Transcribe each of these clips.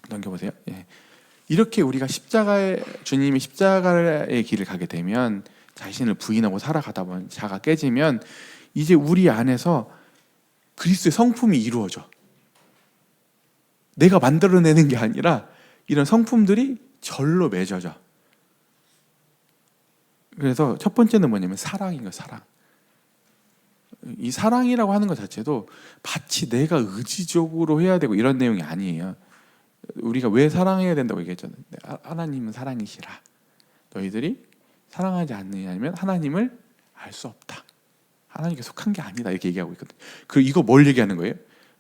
넘겨보세요. 예. 이렇게 우리가 주님이 십자가의 길을 가게 되면, 자신을 부인하고 살아가다 보면, 자가 깨지면 이제 우리 안에서 그리스도의 성품이 이루어져. 내가 만들어내는 게 아니라 이런 성품들이 절로 맺어져. 그래서 첫 번째는 뭐냐면 사랑인 거예요. 사랑. 이 사랑이라고 하는 것 자체도 마치 내가 의지적으로 해야 되고 이런 내용이 아니에요. 우리가 왜 사랑해야 된다고 얘기했잖아요. 하나님은 사랑이시라. 너희들이 사랑하지 않느냐면 하나님을 알 수 없다. 하나님께 속한 게 아니다. 이렇게 얘기하고 있거든요. 이거 뭘 얘기하는 거예요?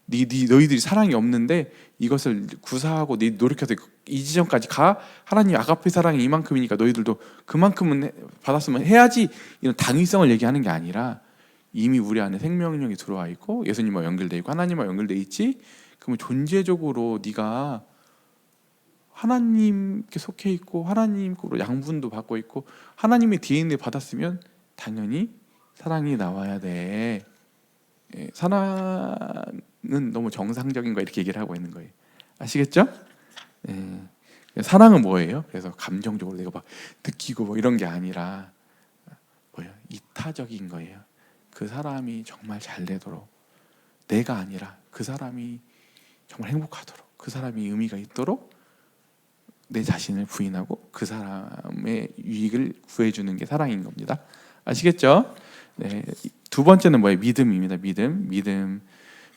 너희들이 사랑이 없는데 이것을 구사하고 네 노력해서 이 지점까지 가. 하나님 아가페 사랑이 이만큼이니까 너희들도 그만큼은 받았으면 해야지. 이런 당위성을 얘기하는 게 아니라, 이미 우리 안에 생명력이 들어와 있고 예수님과 연결돼 있고 하나님과 연결돼 있지. 그러면 존재적으로 네가 하나님께 속해 있고 하나님으로 양분도 받고 있고 하나님의 DNA 받았으면 당연히 사랑이 나와야 돼. 사랑은 너무 정상적인 거 이렇게 얘기를 하고 있는 거예요. 아시겠죠? 사랑은 뭐예요? 그래서 감정적으로 내가 막 느끼고 뭐 이런 게 아니라 뭐예요? 이타적인 거예요. 그 사람이 정말 잘 되도록, 내가 아니라 그 사람이 정말 행복하도록, 그 사람이 의미가 있도록 내 자신을 부인하고 그 사람의 유익을 구해주는 게 사랑인 겁니다. 아시겠죠? 네. 두 번째는 뭐예요? 믿음입니다.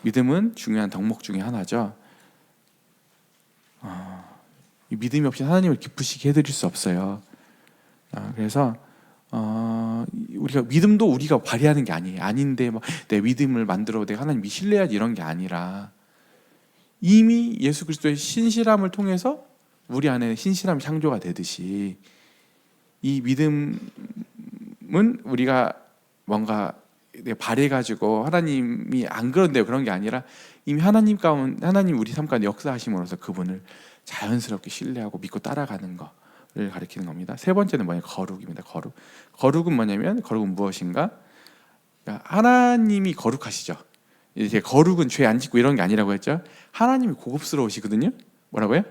믿음은 중요한 덕목 중에 하나죠. 이 믿음이 없이 하나님을 기쁘시게 해드릴 수 없어요. 그래서 우리가 믿음도 우리가 발휘하는 게 아니에요. 아닌데 막 내 믿음을 만들어 내가 하나님 신뢰하지 이런 게 아니라, 이미 예수 그리스도의 신실함을 통해서 우리 안에 신실함이 창조가 되듯이, 이 믿음은 우리가 뭔가 발해가지고 하나님이 안 그런데요 그런 게 아니라, 이미 하나님 우리 삶 가운데 역사하심으로써 그분을 자연스럽게 신뢰하고 믿고 따라가는 거를 가리키는 겁니다. 세 번째는 뭐냐면 거룩입니다. 거룩은 뭐냐면, 거룩은 무엇인가? 그러니까 하나님이 거룩하시죠. 이제 거룩은 죄 안 짓고 이런 게 아니라고 했죠. 하나님이 고급스러우시거든요. 뭐라고요?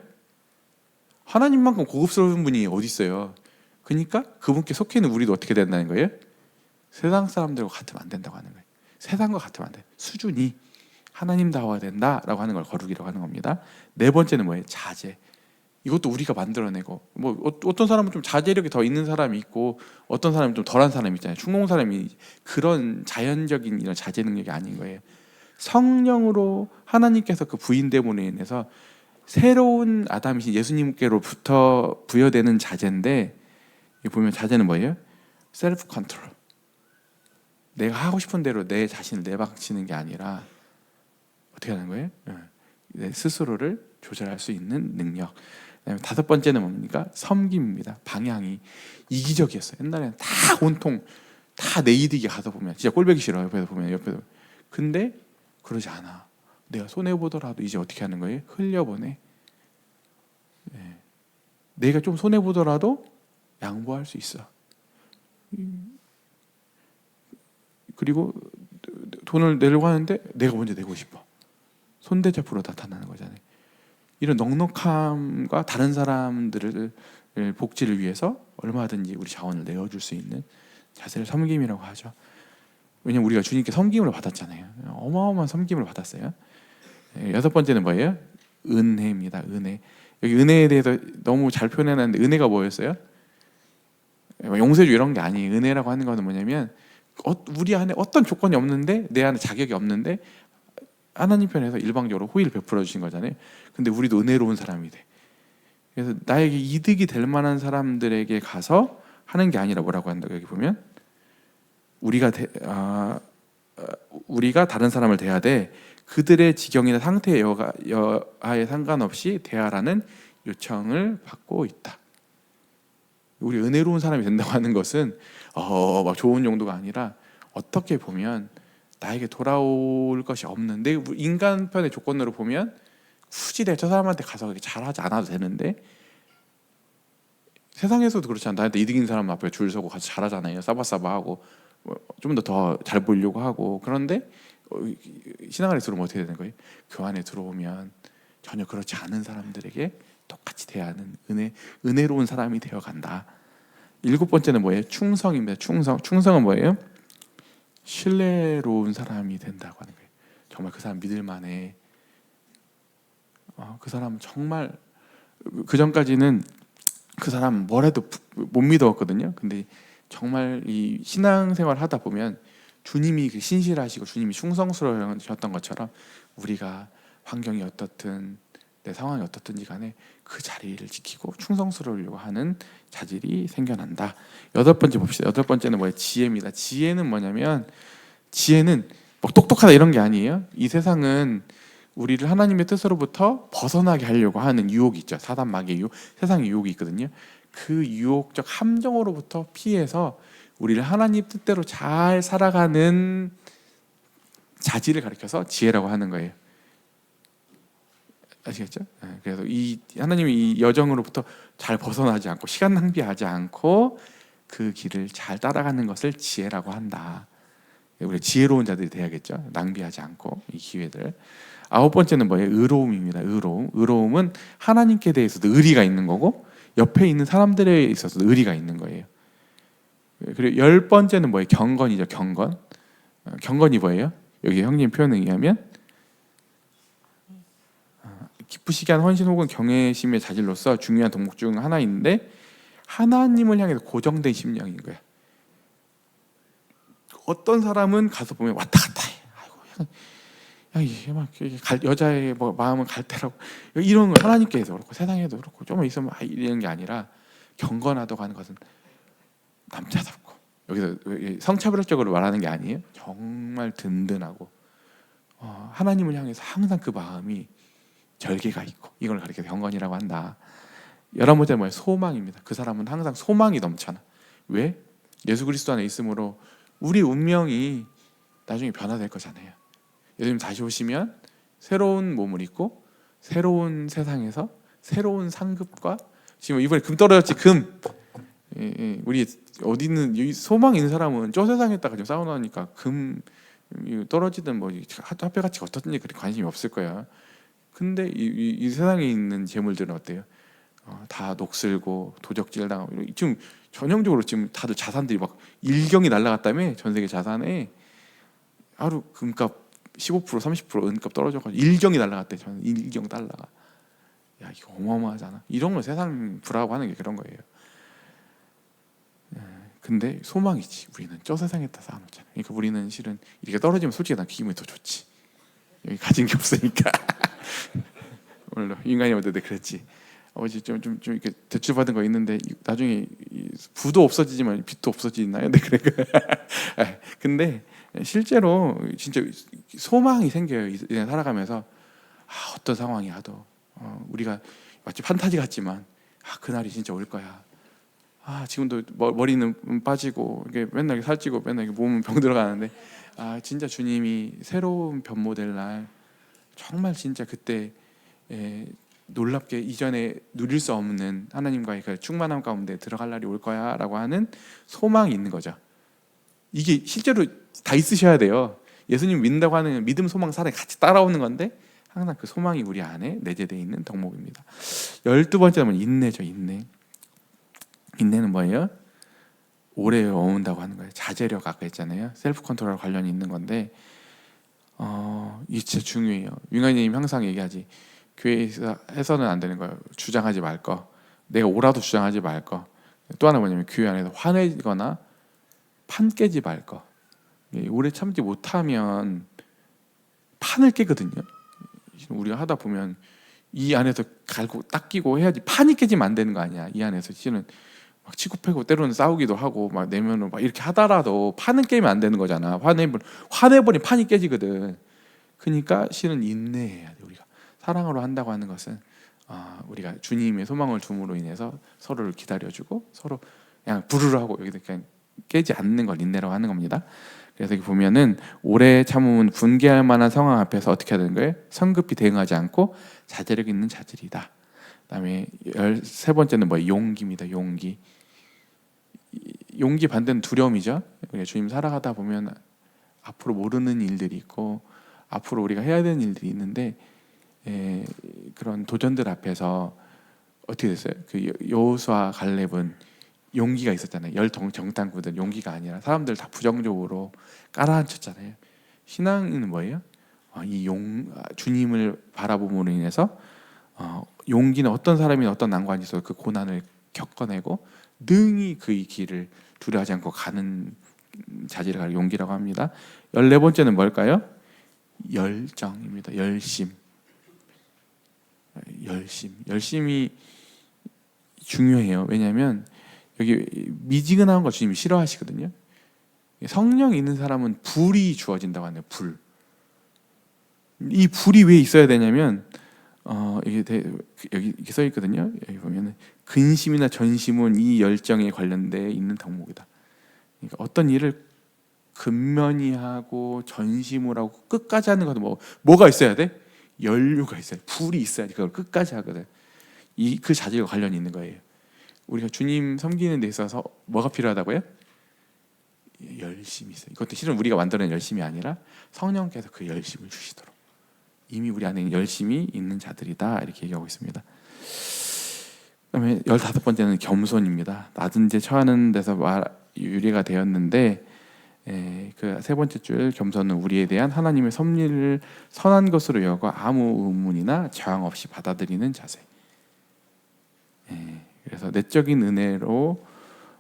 하나님만큼 고급스러운 분이 어디 있어요? 그러니까 그분께 속해 있는 우리도 어떻게 된다는 거예요? 세상 사람들과 같으면 안 된다고 하는 거예요. 세상과 같으면 안 돼. 수준이 하나님다워야 된다라고 하는 걸 거룩이라고 하는 겁니다. 네 번째는 뭐예요? 자제. 이것도 우리가 만들어내고, 뭐 어떤 사람은 좀 자제력이 더 있는 사람이 있고 어떤 사람은 좀 덜한 사람이 있잖아요. 충동 사람이. 그런 자연적인 이런 자제 능력이 아닌 거예요. 성령으로 하나님께서 그 부인됨으로 인해서 새로운 아담이신 예수님께로부터 부여되는 자제인데, 보면 자제는 뭐예요? 셀프 컨트롤. 내가 하고 싶은 대로 내 자신을 내방치는 게 아니라 어떻게 하는 거예요? 내 스스로를 조절할 수 있는 능력. 그다음에 다섯 번째는 뭡니까? 섬김입니다. 방향이 이기적이었어요. 옛날에는 다 온통 다 내 이득이 가서 보면 진짜 꼴보기 싫어요. 옆에서. 근데 그러지 않아. 내가 손해 보더라도 이제 어떻게 하는 거예요? 흘려보내. 내가 좀 손해 보더라도 양보할 수 있어. 그리고 돈을 내려고 하는데 내가 먼저 내고 싶어. 손대접으로 나타나는 거잖아요. 이런 넉넉함과 다른 사람들을 복지를 위해서 얼마든지 우리 자원을 내어줄 수 있는 자세를 섬김이라고 하죠. 왜냐면 우리가 주님께 섬김을 받았잖아요. 어마어마한 섬김을 받았어요. 여섯 번째는 뭐예요? 은혜입니다. 은혜. 여기 은혜에 대해서 너무 잘 표현해놨는데, 은혜가 뭐였어요? 용서주 이런 게 아니에요. 은혜라고 하는 것은 뭐냐면, 우리 안에 어떤 조건이 없는데, 내 안에 자격이 없는데 하나님 편에서 일방적으로 호의를 베풀어 주신 거잖아요. 근데 우리도 은혜로운 사람이 돼. 그래서 나에게 이득이 될 만한 사람들에게 가서 하는 게 아니라 뭐라고 한다고 여기 보면, 우리가 다른 사람을 대하되 그들의 지경이나 상태 여하에 상관없이 대하라는 요청을 받고 있다. 우리 은혜로운 사람이 된다고 하는 것은 막 좋은 용도가 아니라, 어떻게 보면 나에게 돌아올 것이 없는데, 인간 편의 조건으로 보면 굳이 내가 저 사람한테 가서 그렇게 잘하지 않아도 되는데, 세상에서도 그렇지 않아. 나한테 이득 있는 사람 앞에 줄 서고 가서 잘하잖아요. 싸바싸바하고 좀 더 잘 보이려고 하고. 그런데 신앙 안에 들어오면 어떻게 되는 거예요? 그 안에 들어오면 전혀 그렇지 않은 사람들에게 똑같이 대하는 은혜로운 사람이 되어간다. 일곱 번째는 뭐예요? 충성입니다. 충성은 뭐예요? 신뢰로운 사람이 된다고 하는 거예요. 정말 그 사람 믿을 만해. 그 사람 정말 그 전까지는 그 사람 뭐래도 못 믿었거든요. 근데 정말 이 신앙생활 하다 보면 주님이 그 신실하시고 주님이 충성스러우셨던 것처럼 우리가 환경이 어떻든 내 상황이 어떻든지 간에 그 자리를 지키고 충성스러우려고 하는 자질이 생겨난다. 여덟 번째 봅시다. 여덟 번째는 뭐예요? 지혜입니다. 지혜는 뭐냐면 지혜는 뭐 똑똑하다 이런 게 아니에요. 이 세상은 우리를 하나님의 뜻으로부터 벗어나게 하려고 하는 유혹이 있죠. 사단 마귀의 유혹, 세상의 유혹이 있거든요. 그 유혹적 함정으로부터 피해서 우리를 하나님 뜻대로 잘 살아가는 자질을 가리켜서 지혜라고 하는 거예요. 아시겠죠? 그래서 이 하나님이 이 여정으로부터 잘 벗어나지 않고 시간 낭비하지 않고 그 길을 잘 따라가는 것을 지혜라고 한다. 우리 지혜로운 자들이 돼야겠죠. 낭비하지 않고 이 기회들. 아홉 번째는 뭐예요? 의로움입니다. 의로움은 하나님께 대해서도 의리가 있는 거고 옆에 있는 사람들에 있어서도 의리가 있는 거예요. 그리고 열 번째는 뭐예요? 경건이죠. 경건이 뭐예요? 여기 형님 표현에 의하면 기쁘시게 한 헌신 혹은 경외심의 자질로서 중요한 덕목 중 하나인데 하나님을 향해서 고정된 심령인 거야. 어떤 사람은 가서 보면 왔다 갔다 해. 아이고, 이게 막 여자의 뭐 마음은 갈대라고 이런 거 하나님께 해서 그렇고 세상에도 그렇고 좀 있으면 이런 게 아니라 경건하다고 하는 것은 남자답고 여기서 성차별적으로 말하는 게 아니에요. 정말 든든하고 하나님을 향해서 항상 그 마음이 절개가 있고 이걸 가리켜 경건이라고 한다. 11번째 뭐예요? 소망입니다. 그 사람은 항상 소망이 넘쳐나. 왜? 예수 그리스도 안에 있으므로 우리 운명이 나중에 변화될 거잖아요. 예수님 다시 오시면 새로운 몸을 입고 새로운 세상에서 새로운 상급과 지금 이번에 금 떨어졌지 금. 우리 어디 있는 소망 있는 사람은 저 세상에다가 지금 싸워나니까 금 떨어지든 뭐 화폐 가치가 어떻든지 그렇게 관심이 없을 거야. 근데 이 세상에 있는 재물들은 어때요? 다 녹슬고 도적질 당하고 지금 전형적으로 지금 다들 자산들이 막 일경이 날라갔다며. 전 세계 자산에 하루 금값 15% 30% 은값 떨어져가지고 일경이 날라갔대. 저는 일경 달러가. 야 이거 어마어마하잖아. 이런 거 세상 불하고 하는 게 그런 거예요. 근데 소망이지. 우리는 저 세상에다 쌓아놓잖아. 그러니까 우리는 실은 이렇게 떨어지면 솔직히 난 기분이 더 좋지. 여기 가진 게 없으니까. 원래 인간이 어때 그랬지. 아버지 좀 이렇게 대출 받은 거 있는데 나중에 부도 없어지지만 빚도 없어지나요? 네 그래. 근데 실제로 진짜 소망이 생겨요. 살아가면서 어떤 상황이 와도 우리가 마치 판타지 같지만 그날이 진짜 올 거야. 지금도 머리는 빠지고 이게 맨날 살찌고 맨날 몸은 병 들어가는데 진짜 주님이 새로운 변모될 날 정말 진짜 그때 놀랍게 이전에 누릴 수 없는 하나님과의 그 충만함 가운데 들어갈 날이 올 거야라고 하는 소망이 있는 거죠. 이게 실제로 다 있으셔야 돼요. 예수님 믿는다고 하는 믿음, 소망, 사랑이 같이 따라오는 건데 항상 그 소망이 우리 안에 내재되어 있는 덕목입니다. 12번째는 인내죠. 인내는 뭐예요? 오래 어운다고 하는 거예요. 자제력 아까 했잖아요. 셀프 컨트롤 관련이 있는 건데 이게 진짜 중요해요. 윙아님 항상 얘기하지. 교회에서는 안 되는 거예요. 주장하지 말 거. 내가 오라도 주장하지 말 거. 또 하나 뭐냐면 교회 안에서 화내거나 판 깨지 말 거. 오래 참지 못하면 판을 깨거든요. 우리가 하다 보면 이 안에서 갈고 닦이고 해야지 판이 깨지면 안 되는 거 아니야. 이 안에서 실은 막 치고 패고 때로는 싸우기도 하고 막 내면으로 막 이렇게 하더라도 판은 깨면 안 되는 거잖아. 화내버린 판이 깨지거든. 그러니까 실은 인내해야 돼. 우리가 사랑으로 한다고 하는 것은 우리가 주님의 소망을 둠으로 인해서 서로를 기다려주고 서로 그냥 부르르 하고 여기서 그냥 깨지 않는 걸 인내라고 하는 겁니다. 그래서 여기 보면은 오래 참음은 분개할 만한 상황 앞에서 어떻게 해야 되는 거예요? 성급히 대응하지 않고 자제력 있는 자질이다. 그다음에 13번째는 뭐 용기입니다. 용기 반대는 두려움이죠. 우리가 주님 살아가다 보면 앞으로 모르는 일들이 있고 앞으로 우리가 해야 되는 일들이 있는데 그런 도전들 앞에서 어떻게 됐어요? 그 여호수아 갈렙은 용기가 있었잖아요. 정탐꾼들 용기가 아니라 사람들 다 부정적으로 깔아앉혔잖아요. 신앙은 뭐예요? 주님을 바라봄으로 인해서 용기는 어떤 사람이나 어떤 난관이 있어도 그 고난을 겪어내고 능히 그 길을 두려워하지 않고 가는 자질을 가지고 용기라고 합니다. 14번째는 뭘까요? 열정입니다. 열심이 중요해요. 왜냐하면 여기 미지근한 거 주님이 싫어하시거든요. 성령이 있는 사람은 불이 주어진다고 하네요. 불. 이 불이 왜 있어야 되냐면 여기 이렇게 써 있거든요. 여기 보면은 근심이나 전심은 이 열정에 관련돼 있는 덕목이다. 그러니까 어떤 일을 근면히 하고 전심을 하고 끝까지 하는 것은 뭐가 있어야 돼? 연료가 있어야 돼. 불이 있어야지 그걸 끝까지 하거든. 그 자질과 관련이 있는 거예요. 우리가 주님 섬기는 데 있어서 뭐가 필요하다고요? 열심이 있어요. 이것도 실은 우리가 만들어낸 열심이 아니라 성령께서 그 열심을 주시도록 이미 우리 안에 열심이 있는 자들이다 이렇게 얘기하고 있습니다. 그다음에 15번째는 겸손입니다. 낮은 데 처하는 데서 유리가 되었는데 그 세 번째 줄 겸손은 우리에 대한 하나님의 섭리를 선한 것으로 여겨 아무 의문이나 저항 없이 받아들이는 자세. 그래서 내적인 은혜로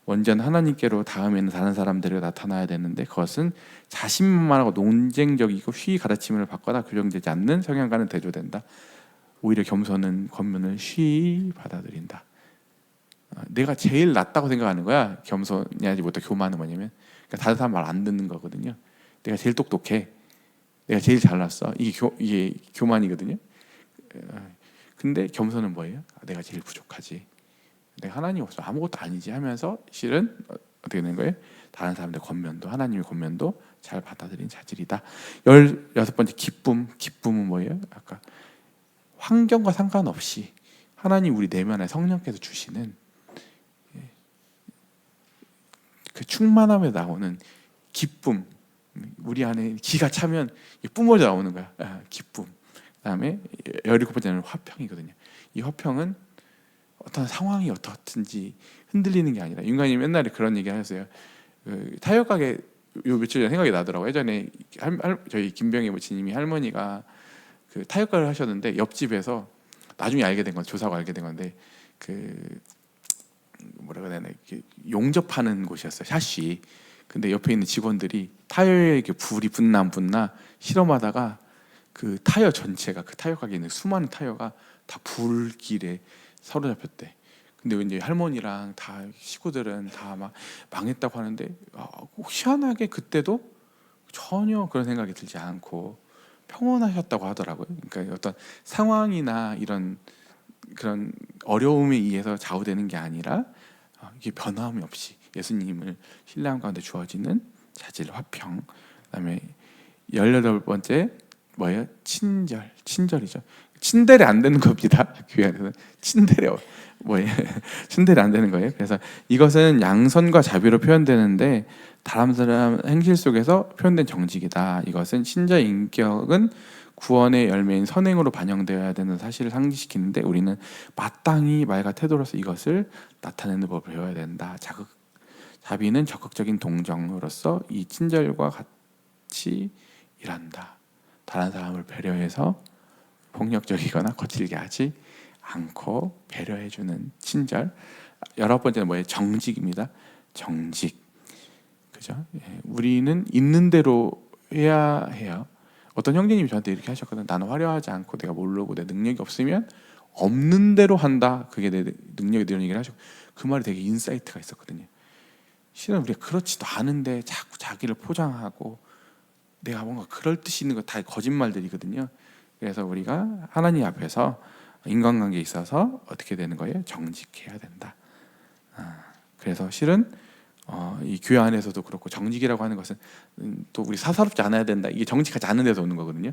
원전 하나님께로 다음에는 다른 사람들에게 나타나야 되는데 그것은 자신만하고 논쟁적이고 쉬이 가르침을 받거나 규정되지 않는 성향과는 대조된다. 오히려 겸손은 권면을 쉬이 받아들인다. 내가 제일 낫다고 생각하는 거야. 겸손이 아니보다 교만은 뭐냐면 그러니까 다른 사람 말 안 듣는 거거든요. 내가 제일 똑똑해. 내가 제일 잘났어. 이게 교만이거든요. 근데 겸손은 뭐예요? 내가 제일 부족하지. 내가 하나님 없어 아무것도 아니지 하면서 실은 어떻게 되는 거예요? 다른 사람들 권면도 하나님의 권면도 잘 받아들인 자질이다. 16번째 기쁨은 뭐예요? 아까 환경과 상관없이 하나님 우리 내면에 성령께서 주시는 그 충만함에 나오는 기쁨, 우리 안에 기가 차면 뿜어져 나오는 거야. 기쁨. 그다음에 17번째는 화평이거든요. 이 화평은 어떤 상황이 어떻든지 흔들리는 게 아니라 인간이 맨날에 그런 얘기 하셨어요. 타이어 가게 요 며칠 전에 생각이 나더라고요. 예전에 저희 김병희 모치님이 할머니가 그 타이어 가게를 하셨는데 옆집에서 나중에 알게 된 건 조사하고 알게 된 건데 그 뭐라고 해야 되나 용접하는 곳이었어요. 샤시. 근데 옆에 있는 직원들이 타이어에 이렇게 불이 붙나 실험하다가 그 타이어 전체가 그 타이어 가게에 있는 수많은 타이어가 다 불길에 사로잡혔대. 근데 이제 할머니랑 다 식구들은 다 막 망했다고 하는데 희한하게 그때도 전혀 그런 생각이 들지 않고 평온하셨다고 하더라고요. 그러니까 어떤 상황이나 이런 그런 어려움에 의해서 좌우되는 게 아니라 이게 변함이 없이 예수님을 신뢰함 가운데 주어지는 자질, 화평. 그다음에 18번째 뭐예요? 친절이죠. 친데레 안 되는 겁니다. 교회 안에서는 친데레 뭐예요? 친데레 안 되는 거예요. 그래서 이것은 양선과 자비로 표현되는데 다른 사람 행실 속에서 표현된 정직이다. 이것은 신자의 인격은 구원의 열매인 선행으로 반영되어야 되는 사실을 상기시키는데 우리는 마땅히 말과 태도로서 이것을 나타내는 법을 배워야 된다. 자비는 적극적인 동정으로서 이 친절과 같이 일한다. 다른 사람을 배려해서 폭력적이거나 거칠게 하지 않고 배려해주는 친절. 19번째는 뭐예요? 정직입니다. 정직. 그죠? 우리는 있는 대로 해야 해요. 어떤 형제님이 저한테 이렇게 하셨거든. 나는 화려하지 않고 내가 모르고 내 능력이 없으면 없는 대로 한다. 그게 내 능력이 이런 얘기를 하셨고 그 말이 되게 인사이트가 있었거든요. 실은 우리가 그렇지도 않은데 자꾸 자기를 포장하고 내가 뭔가 그럴 뜻이 있는 거 다 거짓말들이거든요. 그래서 우리가 하나님 앞에서 인간관계에 있어서 어떻게 되는 거예요? 정직해야 된다. 그래서 실은 이 교회 안에서도 그렇고 정직이라고 하는 것은 또 우리 사사롭지 않아야 된다. 이게 정직하지 않은 데서 오는 거거든요.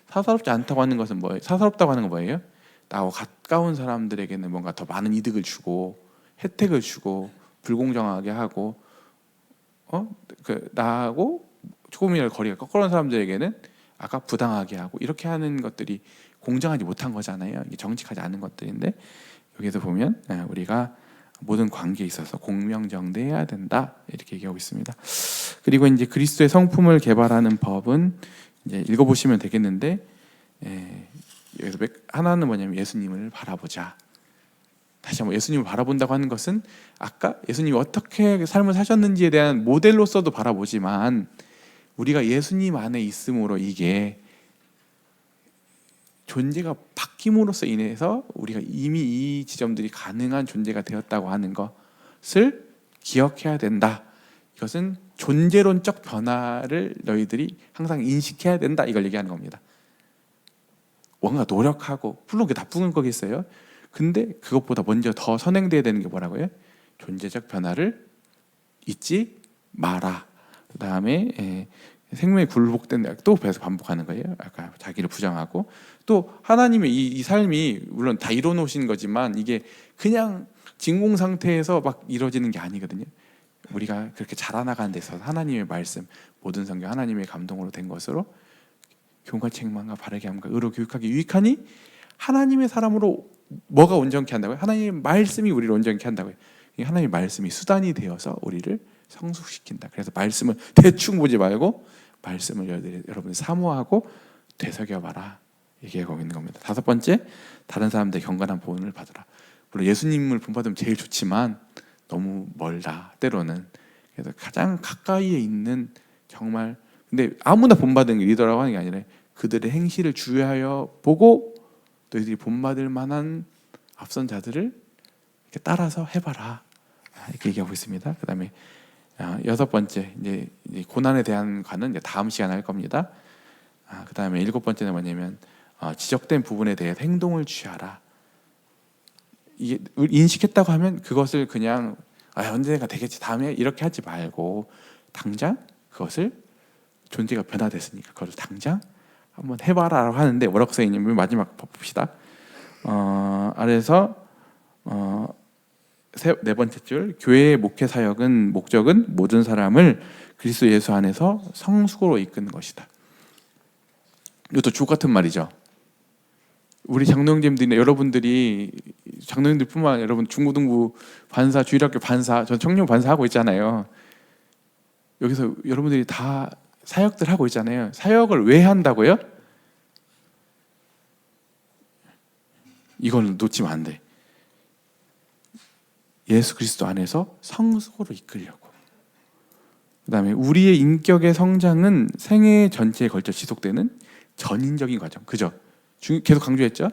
사사롭지 않다고 하는 것은 뭐예요? 사사롭다고 하는 건 뭐예요? 나하고 가까운 사람들에게는 뭔가 더 많은 이득을 주고 혜택을 주고 불공정하게 하고 나하고 조금이라도 거리가 꺾어놓은 사람들에게는 아까 부당하게 하고 이렇게 하는 것들이 공정하지 못한 거잖아요. 이게 정직하지 않은 것들인데 여기서 보면 우리가 모든 관계에 있어서 공명정대해야 된다 이렇게 얘기하고 있습니다. 그리고 이제 그리스도의 성품을 개발하는 법은 이제 읽어보시면 되겠는데 여기서 하나는 뭐냐면 예수님을 바라보자. 다시 한번 예수님을 바라본다고 하는 것은 아까 예수님이 어떻게 삶을 사셨는지에 대한 모델로서도 바라보지만 우리가 예수님 안에 있음으로 이게 존재가 바뀜으로써 인해서 우리가 이미 이 지점들이 가능한 존재가 되었다고 하는 것을 기억해야 된다. 이것은 존재론적 변화를 너희들이 항상 인식해야 된다. 이걸 얘기하는 겁니다. 뭔가 노력하고 물론 그게 나쁜 거겠어요. 근데 그것보다 먼저 더 선행돼야 되는 게 뭐라고요? 존재적 변화를 잊지 마라. 그 다음에 생명이 굴복된 또 계속 반복하는 거예요. 아까 자기를 부정하고 또 하나님의 이 삶이 물론 다 이뤄놓으신 거지만 이게 그냥 진공 상태에서 막 이루어지는 게 아니거든요. 우리가 그렇게 자라나가는 데 있어서 하나님의 말씀, 모든 성경 하나님의 감동으로 된 것으로 교훈과 책망과 바르게 함과 의로 교육하기 유익하니 하나님의 사람으로 뭐가 온전케 한다고요? 하나님의 말씀이 우리를 온전케 한다고요. 하나님의 말씀이 수단이 되어서 우리를 성숙시킨다. 그래서 말씀을 대충 보지 말고 말씀을 여러분 사모하고 되새겨봐라. 얘기하고 있는 겁니다. 다섯 번째, 다른 사람들의 경건한 보응을 받으라. 물론 예수님을 본받으면 제일 좋지만 너무 멀다. 때로는. 그래서 가장 가까이에 있는 정말 근데 아무나 본받은 리더라고 하는 게 아니라 그들의 행실을 주의하여 보고 너희들이 본받을 만한 앞선 자들을 이렇게 따라서 해봐라. 이렇게 얘기하고 있습니다. 그 다음에 여섯 번째 이제 고난에 대한 과는 이제 다음 시간에 할 겁니다. 그 다음에 일곱 번째는 뭐냐면 지적된 부분에 대해 행동을 취하라. 이게 인식했다고 하면 그것을 그냥 언젠가 되겠지 다음에 이렇게 하지 말고 당장 그것을 존재가 변화됐으니까 그걸 당장 한번 해봐라라고 하는데 뭐라고 써 있냐면 마지막 봅시다. 아래서 네 번째 줄 교회의 목회 사역은 목적은 모든 사람을 그리스도 예수 안에서 성숙으로 이끄는 것이다. 이것도 주옥 같은 말이죠. 우리 장로님들이나 여러분들이 장로님들뿐만 아니라 여러분 중고등부 반사, 주일학교 반사, 전 청년 반사 하고 있잖아요. 여기서 여러분들이 다 사역들 하고 있잖아요. 사역을 왜 한다고요? 이걸 놓치면 안 돼. 예수 그리스도 안에서 성숙으로 이끌려고. 그 다음에 우리의 인격의 성장은 생애 전체에 걸쳐 지속되는 전인적인 과정. 그죠? 계속 강조했죠?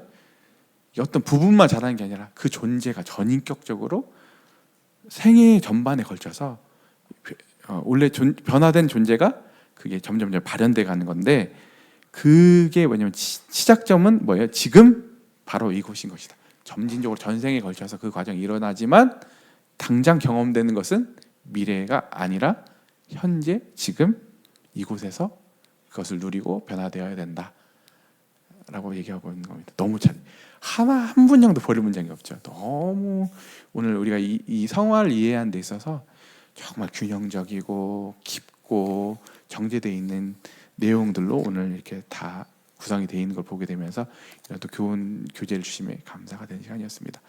어떤 부분만 잘하는 게 아니라 그 존재가 전인격적으로 생애 전반에 걸쳐서 원래 변화된 존재가 그게 점점 발현돼 가는 건데 그게 뭐냐면 시작점은 뭐예요? 지금 바로 이곳인 것이다. 점진적으로 전생에 걸쳐서 그 과정이 일어나지만 당장 경험되는 것은 미래가 아니라 현재 지금 이곳에서 그것을 누리고 변화되어야 된다 라고 얘기하고 있는 겁니다. 너무 한 문장도 버릴 문장이 없죠. 너무 오늘 우리가 이 성화를 이해하는 데 있어서 정말 균형적이고 깊고 정제되어 있는 내용들로 오늘 이렇게 다 구성이 되어 있는 걸 보게 되면서 이런 또 교제를 주심에 감사가 되는 시간이었습니다.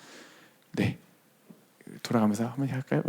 네, 돌아가면서 한번 할까요?